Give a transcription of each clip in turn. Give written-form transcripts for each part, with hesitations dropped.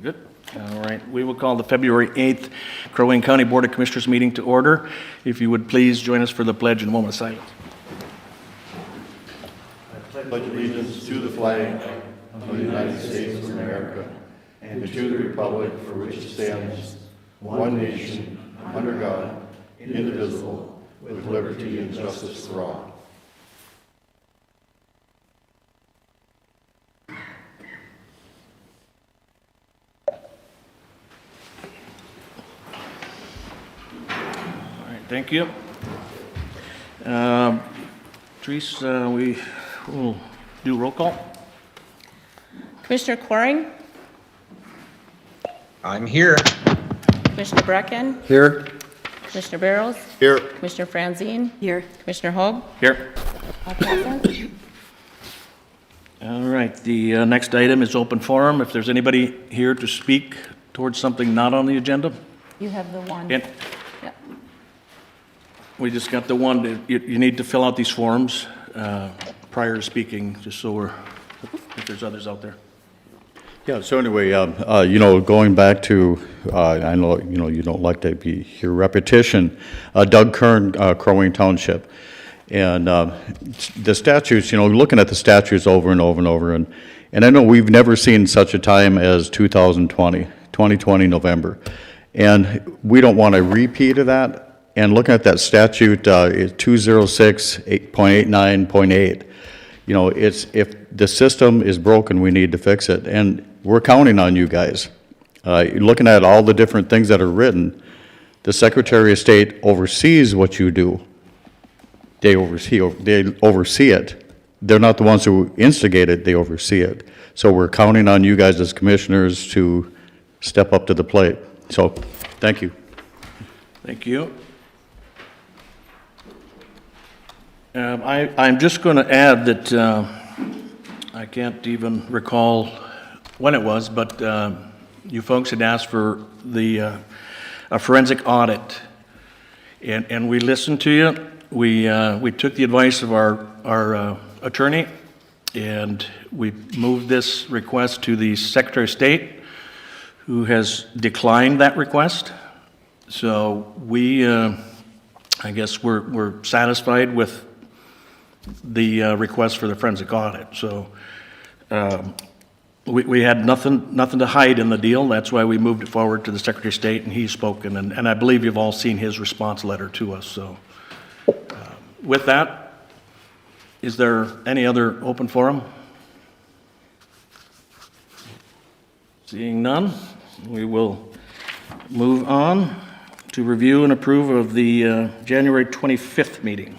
good. All right, we will call the February 8th Crow Wing County Board of Commissioners meeting to order. If you would please join us for the pledge and a moment of silence. I pledge allegiance to the flag of the United States of America and to the republic for which it stands, one nation, under God, indivisible, with liberty and justice for all. Thank you. Therese, we will do roll call. Commissioner Coring? I'm here. Commissioner Brecken? Here. Commissioner Barrows? Here. Commissioner Franzine? Here. Commissioner Hoag? Here. All present. All right, the next item is open forum. If there's anybody here to speak towards something not on the agenda. You have the one. And Yep. we just got the one. You need to fill out these forms prior to speaking, just so we're, if there's others out there. Yeah, so anyway, going back to, I know, you don't like to hear repetition, Doug Kern, Crow Wing Township. And the statutes, looking at the statutes over and over and over, and I know we've never seen such a time as 2020 November. And we don't want a repeat of that. And looking at that statute, it's 206.89.8. It's, if the system is broken, we need to fix it. And we're counting on you guys. Looking at all the different things that are written, the Secretary of State oversees what you do. They oversee it. They're not the ones who instigate it, they oversee it. So we're counting on you guys as commissioners to step up to the plate. So, thank you. Thank you. I'm just going to add that I can't even recall when it was, but you folks had asked for a forensic audit, and we listened to you. We took the advice of our attorney, and we moved this request to the Secretary of State, who has declined that request. So we, I guess we're satisfied with the request for the forensic audit. So we had nothing to hide in the deal. That's why we moved it forward to the Secretary of State, and he's spoken. And I believe you've all seen his response letter to us. So with that, is there any other open forum? Seeing none, we will move on to review and approve of the January 25th meeting.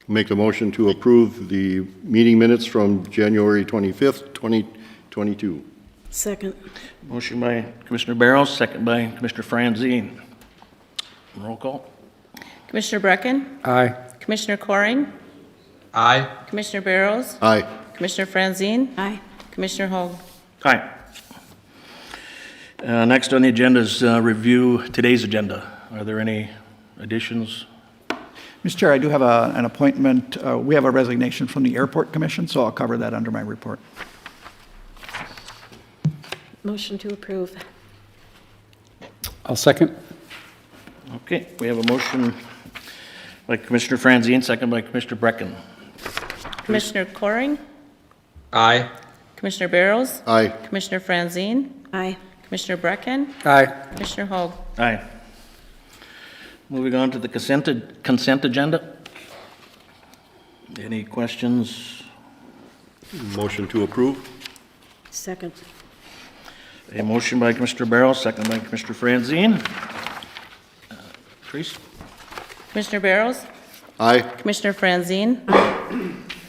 Make a motion to approve the meeting minutes from January 25th, 2022. Second. Motion by Commissioner Barrows, second by Commissioner Franzine. Roll call. Commissioner Brecken? Aye. Commissioner Coring? Aye. Commissioner Barrows? Aye. Commissioner Franzine? Aye. Commissioner Hoag? Aye. Next on the agenda is review today's agenda. Are there any additions? Mr. Chair, I do have an appointment. We have a resignation from the Airport Commission, so I'll cover that under my report. Motion to approve. I'll second. Okay, we have a motion by Commissioner Franzine, second by Commissioner Brecken. Commissioner Coring? Aye. Commissioner Barrows? Aye. Commissioner Franzine? Aye. Commissioner Brecken? Aye. Commissioner Hoag? Aye. Moving on to the consent agenda. Any questions? Motion to approve. Second. A motion by Commissioner Barrows, second by Commissioner Franzine. Therese? Commissioner Barrows? Aye. Commissioner Franzine?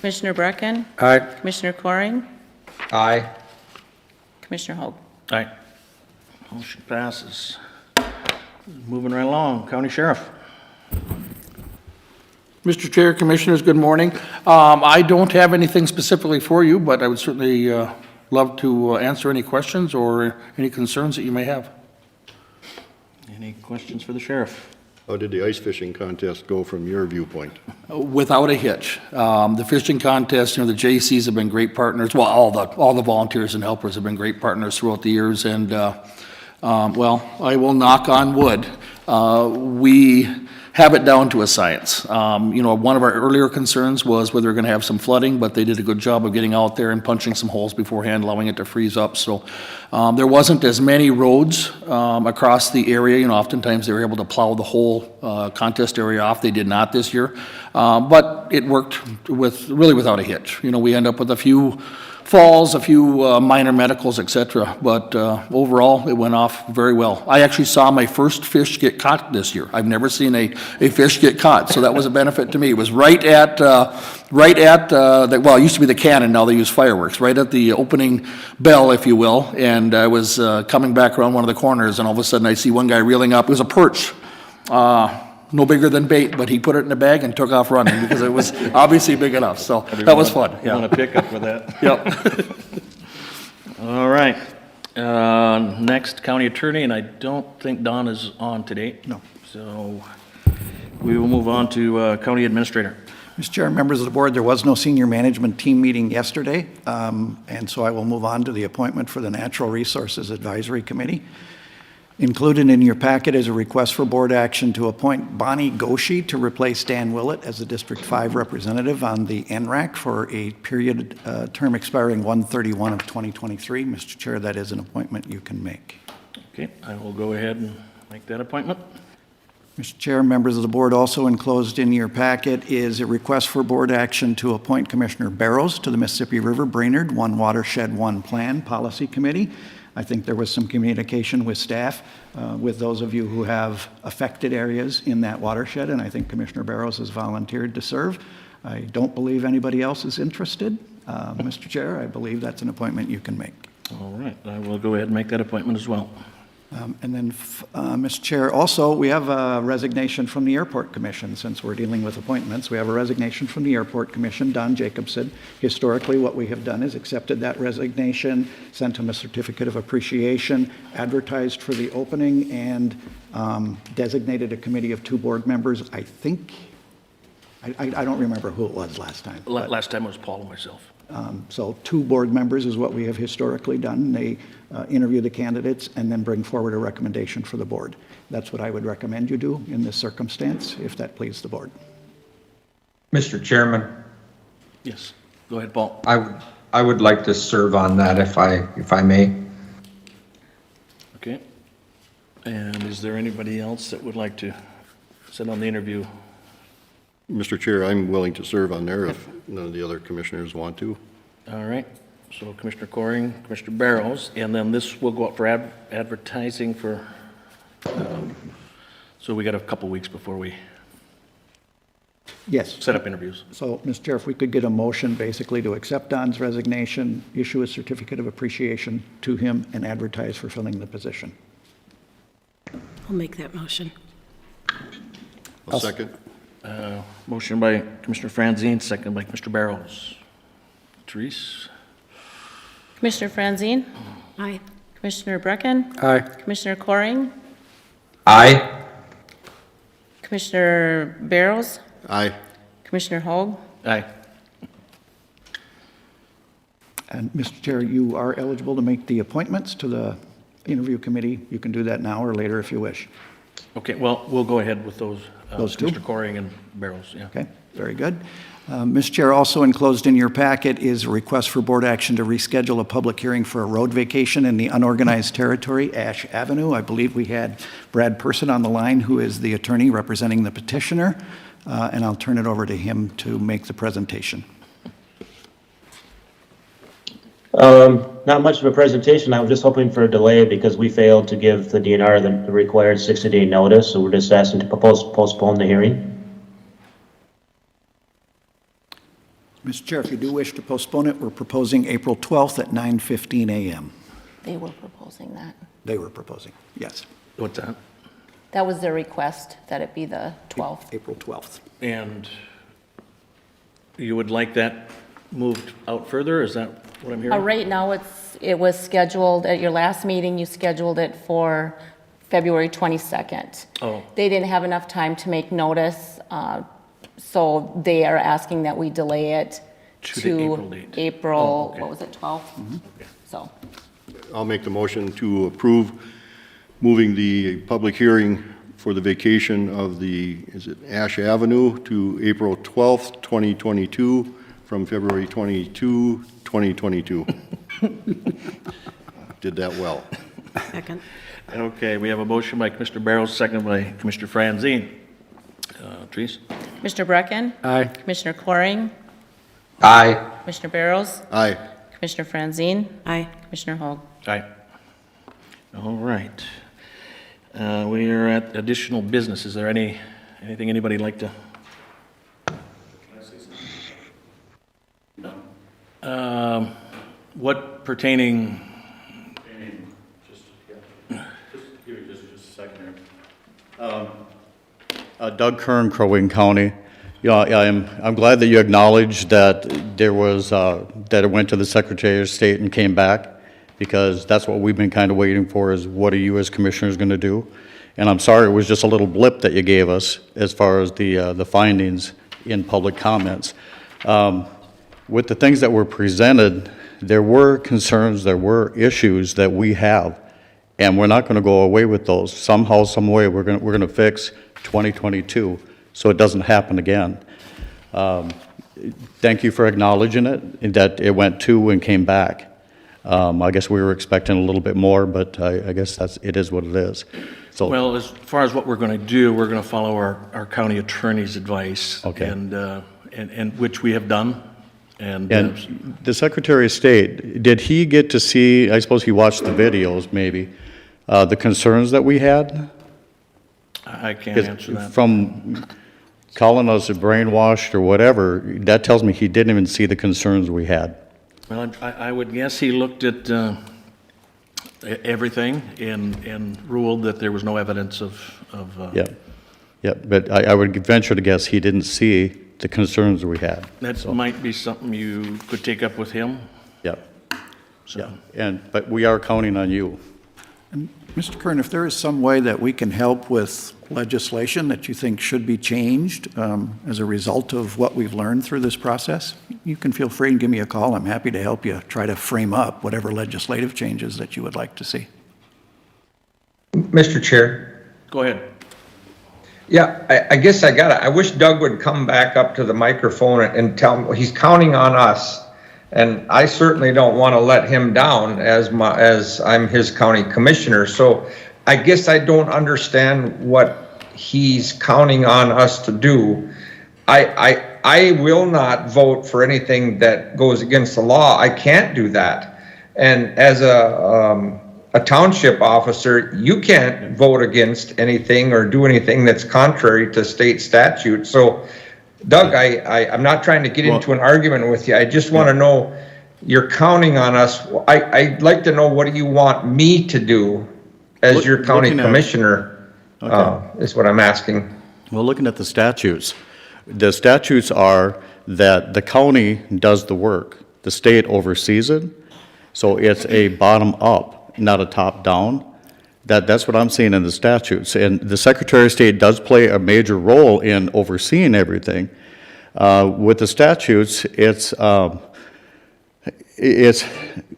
Commissioner Brecken? Aye. Commissioner Coring? Aye. Commissioner Hoag? Aye. Motion passes. Moving right along, County Sheriff. Mr. Chair, Commissioners, good morning. I don't have anything specifically for you, but I would certainly love to answer any questions or any concerns that you may have. Any questions for the sheriff? How did the ice fishing contest go from your viewpoint? Without a hitch. The fishing contest, the J.C.'s have been great partners. Well, all the volunteers and helpers have been great partners throughout the years. And, well, I will knock on wood. We have it down to a science. One of our earlier concerns was whether we're going to have some flooding, but they did a good job of getting out there and punching some holes beforehand, allowing it to freeze up. So there wasn't as many roads across the area. Oftentimes they were able to plow the whole contest area off. They did not this year. But it worked really without a hitch. We end up with a few falls, a few minor medicals, et cetera. But overall, it went off very well. I actually saw my first fish get caught this year. I've never seen a fish get caught, so that was a benefit to me. It was right at it used to be the cannon, now they use fireworks, right at the opening bell, if you will. And I was coming back around one of the corners, and all of a sudden I see one guy reeling up. It was a perch. No bigger than bait, but he put it in a bag and took off running because it was obviously big enough. So that was fun. You want to pick up with that? Yep. All right. Next, county attorney, and I don't think Don is on today. No. So we will move on to county administrator. Mr. Chair, members of the board, there was no senior management team meeting yesterday, and so I will move on to the appointment for the Natural Resources Advisory Committee. Included in your packet is a request for board action to appoint Bonnie Goshi to replace Dan Willett as the District 5 representative on the NRAC for a period term expiring 1/31 of 2023. Mr. Chair, that is an appointment you can make. Okay, I will go ahead and make that appointment. Mr. Chair, members of the board, also enclosed in your packet is a request for board action to appoint Commissioner Barrows to the Mississippi River Brainerd One Watershed, One Plan Policy Committee. I think there was some communication with staff, with those of you who have affected areas in that watershed, and I think Commissioner Barrows has volunteered to serve. I don't believe anybody else is interested. Mr. Chair, I believe that's an appointment you can make. All right, I will go ahead and make that appointment as well. And then, Mr. Chair, also, we have a resignation from the Airport Commission, since we're dealing with appointments. We have a resignation from the Airport Commission, Don Jacobson. Historically, what we have done is accepted that resignation, sent him a certificate of appreciation, advertised for the opening, and designated a committee of 2 board members. I think, I don't remember who it was last time. Last time it was Paul and myself. So 2 board members is what we have historically done. They interview the candidates and then bring forward a recommendation for the board. That's what I would recommend you do in this circumstance, if that pleases the board. Mr. Chairman, Yes, go ahead, Paul. I would like to serve on that if I may. Okay. And is there anybody else that would like to sit on the interview? Mr. Chair, I'm willing to serve on there if none of the other commissioners want to. All right, so Commissioner Coring, Commissioner Barrows, and then this will go up for advertising for, so we got a couple weeks before we Yes. set up interviews. So, Mr. Chair, if we could get a motion basically to accept Don's resignation, issue a certificate of appreciation to him, and advertise for filling the position. I'll make that motion. A second. Motion by Commissioner Franzine, second by Commissioner Barrows. Therese? Commissioner Franzine? Aye. Commissioner Brecken? Aye. Commissioner Coring? Aye. Commissioner Barrows? Aye. Commissioner Hoag? Aye. And, Mr. Chair, you are eligible to make the appointments to the interview committee. You can do that now or later if you wish. Okay, well, we'll go ahead with those. Those two? Commissioner Coring and Barrows, yeah. Okay, very good. Mr. Chair, also enclosed in your packet is a request for board action to reschedule a public hearing for a road vacation in the unorganized territory, Ash Avenue. I believe we had Brad Person on the line, who is the attorney representing the petitioner, and I'll turn it over to him to make the presentation. Not much of a presentation. I was just hoping for a delay because we failed to give the DNR the required 60-day notice, so we're just asking to postpone the hearing. Mr. Chair, if you do wish to postpone it, we're proposing April 12th at 9:15 a.m. They were proposing that. They were proposing, yes, What's that? That was their request, that it be the 12th. April 12th. And you would like that moved out further, is that what I'm hearing? Right now, it was scheduled, at your last meeting, you scheduled it for February 22nd. Oh. They didn't have enough time to make notice, so they are asking that we delay it To the April date. April, Oh, okay. what was it, 12th? So, I'll make the motion to approve moving the public hearing for the vacation of the, is it Ash Avenue, to April 12th, 2022, from February 22, 2022. Did that well. Second. Okay, we have a motion by Commissioner Barrows, second by Commissioner Franzine. Trees? Commissioner Brecken? Aye. Commissioner Coring? Aye. Commissioner Barrows? Aye. Commissioner Franzine? Aye. Commissioner Hogg? Aye. All right. We are at additional business. Is there anything anybody'd like to? What pertaining, Doug Kern, Crow Wing County. Yeah, I'm glad that you acknowledged that there was, that it went to the Secretary of State and came back, because that's what we've been kind of waiting for, is what are you as commissioners going to do? And I'm sorry, it was just a little blip that you gave us as far as the findings in public comments. With the things that were presented, there were concerns, there were issues that we have, and we're not going to go away with those. Somehow, some way, we're going to fix 2022 so it doesn't happen again. Thank you for acknowledging it, and that it went to and came back. I guess we were expecting a little bit more, but I guess it is what it is. So, well, as far as what we're going to do, we're going to follow our county attorney's advice. Okay. And which we have done. And the Secretary of State, did he get to see, I suppose he watched the videos maybe, the concerns that we had? I can't answer that. From calling us brainwashed or whatever, that tells me he didn't even see the concerns we had. Well, I would guess he looked at everything and ruled that there was no evidence of. Yeah, but I would venture to guess he didn't see the concerns we had. That might be something you could take up with him. Yeah, So. but we are counting on you. Mr. Kern, if there is some way that we can help with legislation that you think should be changed as a result of what we've learned through this process, you can feel free and give me a call. I'm happy to help you try to frame up whatever legislative changes that you would like to see. Mr. Chair. Go ahead. Yeah, I guess I wish Doug would come back up to the microphone and tell me, he's counting on us. And I certainly don't want to let him down as I'm his county commissioner. So I guess I don't understand what he's counting on us to do. I will not vote for anything that goes against the law. I can't do that. And as a township officer, you can't vote against anything or do anything that's contrary to state statute. So, Doug, I'm not trying to get into an argument with you. I just want to know, you're counting on us. I'd like to know, what do you want me to do as your county commissioner, is what I'm asking. Well, looking at the statutes are that the county does the work. The state oversees it. So it's a bottom-up, not a top-down. That's what I'm seeing in the statutes. And the Secretary of State does play a major role in overseeing everything. With the statutes, it's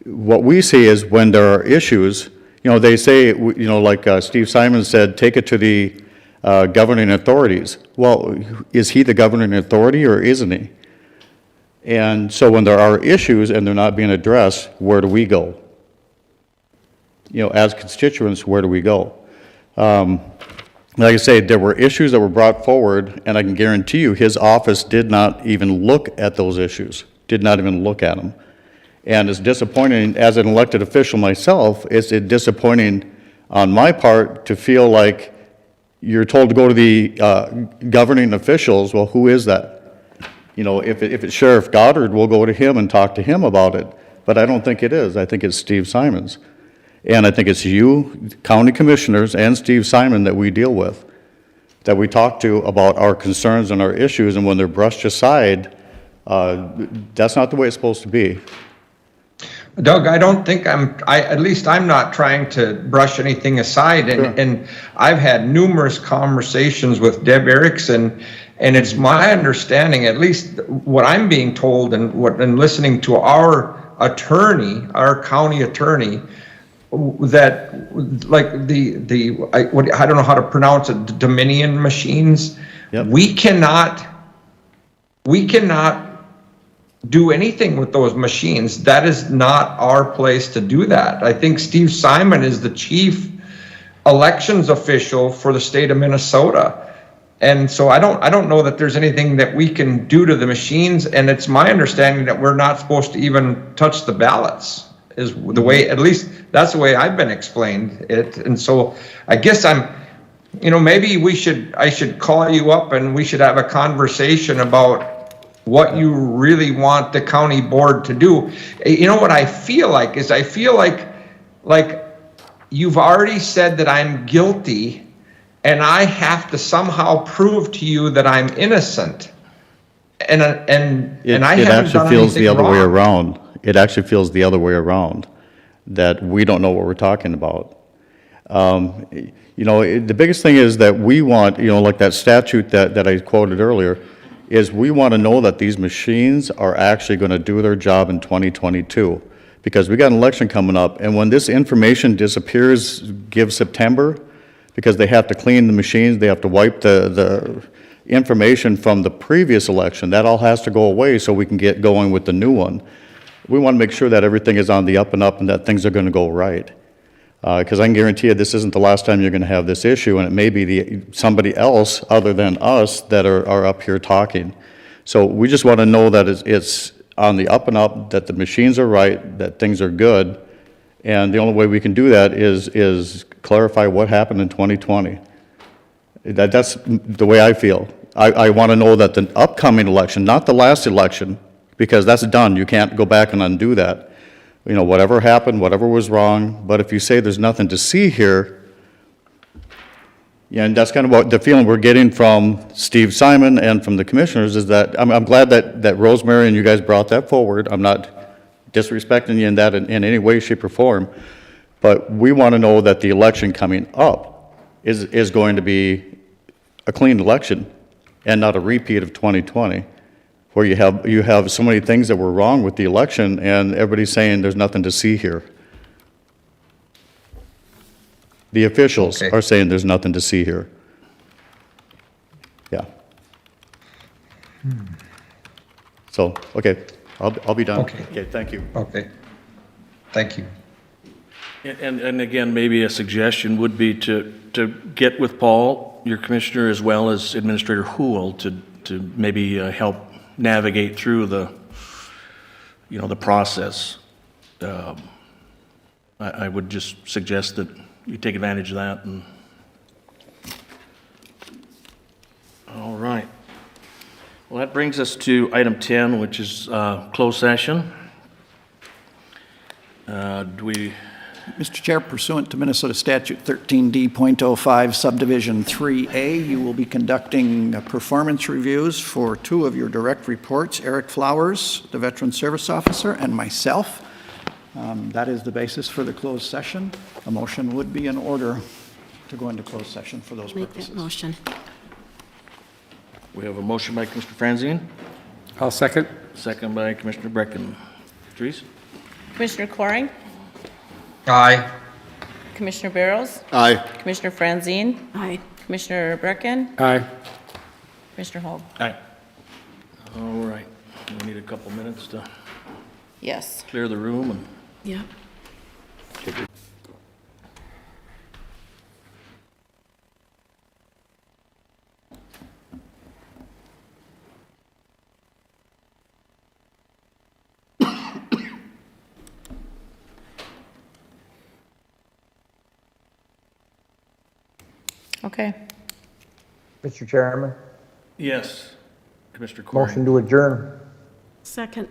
what we see is when there are issues, they say, like Steve Simon said, take it to the governing authorities. Well, is he the governing authority or isn't he? And so when there are issues and they're not being addressed, where do we go? As constituents, where do we go? Like I say, there were issues that were brought forward, and I can guarantee you his office did not even look at those issues, did not even look at them. And it's disappointing, as an elected official myself, it's disappointing on my part to feel like you're told to go to the governing officials. Well, who is that? If it's Sheriff Goddard, we'll go to him and talk to him about it. But I don't think it is. I think it's Steve Simons. And I think it's you, county commissioners, and Steve Simon that we deal with, that we talk to about our concerns and our issues, and when they're brushed aside, that's not the way it's supposed to be. Doug, I don't think at least I'm not trying to brush anything aside. And I've had numerous conversations with Deb Erickson, and it's my understanding, at least what I'm being told and listening to our attorney, our county attorney, that like I don't know how to pronounce it, Dominion machines. Yep. We cannot do anything with those machines. That is not our place to do that. I think Steve Simon is the chief elections official for the state of Minnesota. And so I don't know that there's anything that we can do to the machines, and it's my understanding that we're not supposed to even touch the ballots, is the way, at least that's the way I've been explained it. And so I guess maybe I should call you up and we should have a conversation about what you really want the county board to do. You know what I feel like is like you've already said that I'm guilty, and I have to somehow prove to you that I'm innocent. And I haven't done anything wrong. It actually feels the other way around. It actually feels the other way around, that we don't know what we're talking about. The biggest thing is that we want, like that statute that I quoted earlier, is we want to know that these machines are actually going to do their job in 2022. Because we got an election coming up, and when this information disappears, give September, because they have to clean the machines, they have to wipe the information from the previous election, that all has to go away so we can get going with the new one. We want to make sure that everything is on the up and up and that things are going to go right. Because I can guarantee you this isn't the last time you're going to have this issue, and it may be somebody else other than us that are up here talking. So we just want to know that it's on the up and up, that the machines are right, that things are good, and the only way we can do that is clarify what happened in 2020. That's the way I feel. I want to know that the upcoming election, not the last election, because that's done. You can't go back and undo that. Whatever happened, whatever was wrong, but if you say there's nothing to see here, and that's kind of what the feeling we're getting from Steve Simon and from the commissioners is that, I'm glad that Rosemary and you guys brought that forward. I'm not disrespecting you in that in any way, shape, or form, but we want to know that the election coming up is going to be a clean election and not a repeat of 2020. Where you have so many things that were wrong with the election, and everybody's saying there's nothing to see here. The officials are saying there's nothing to see here. Yeah. So, okay, I'll be done. Okay, thank you. Okay, thank you. And again, maybe a suggestion would be to get with Paul, your commissioner, as well as Administrator Hool, to maybe help navigate through the process. I would just suggest that you take advantage of that. And all right. Well, that brings us to item 10, which is closed session. Mr. Chair, pursuant to Minnesota Statute 13D.05 Subdivision 3A, you will be conducting performance reviews for two of your direct reports, Eric Flowers, the Veteran Service Officer, and myself. That is the basis for the closed session. A motion would be in order to go into closed session for those Make purposes. that motion. We have a motion by Commissioner Franzine, I'll second. second by Commissioner Brecken. Patrice? Commissioner Coring, Aye. Commissioner Barrows, Aye. Commissioner Franzine, Aye. Commissioner Brecken, Aye. Commissioner Hall. Aye. All right. We need a couple minutes to Yes. clear the room and Yep. Okay. Mr. Chairman, yes, Commissioner Coring. motion to adjourn. Second.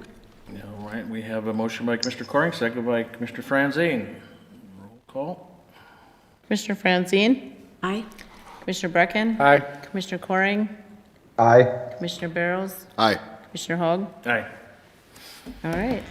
All right, we have a motion by Commissioner Coring, second by Commissioner Franzine. Roll call. Commissioner Franzine, Aye. Commissioner Brecken, Aye. Commissioner Coring, Aye. Commissioner Barrows, Aye. Commissioner Hogg. Aye. All right.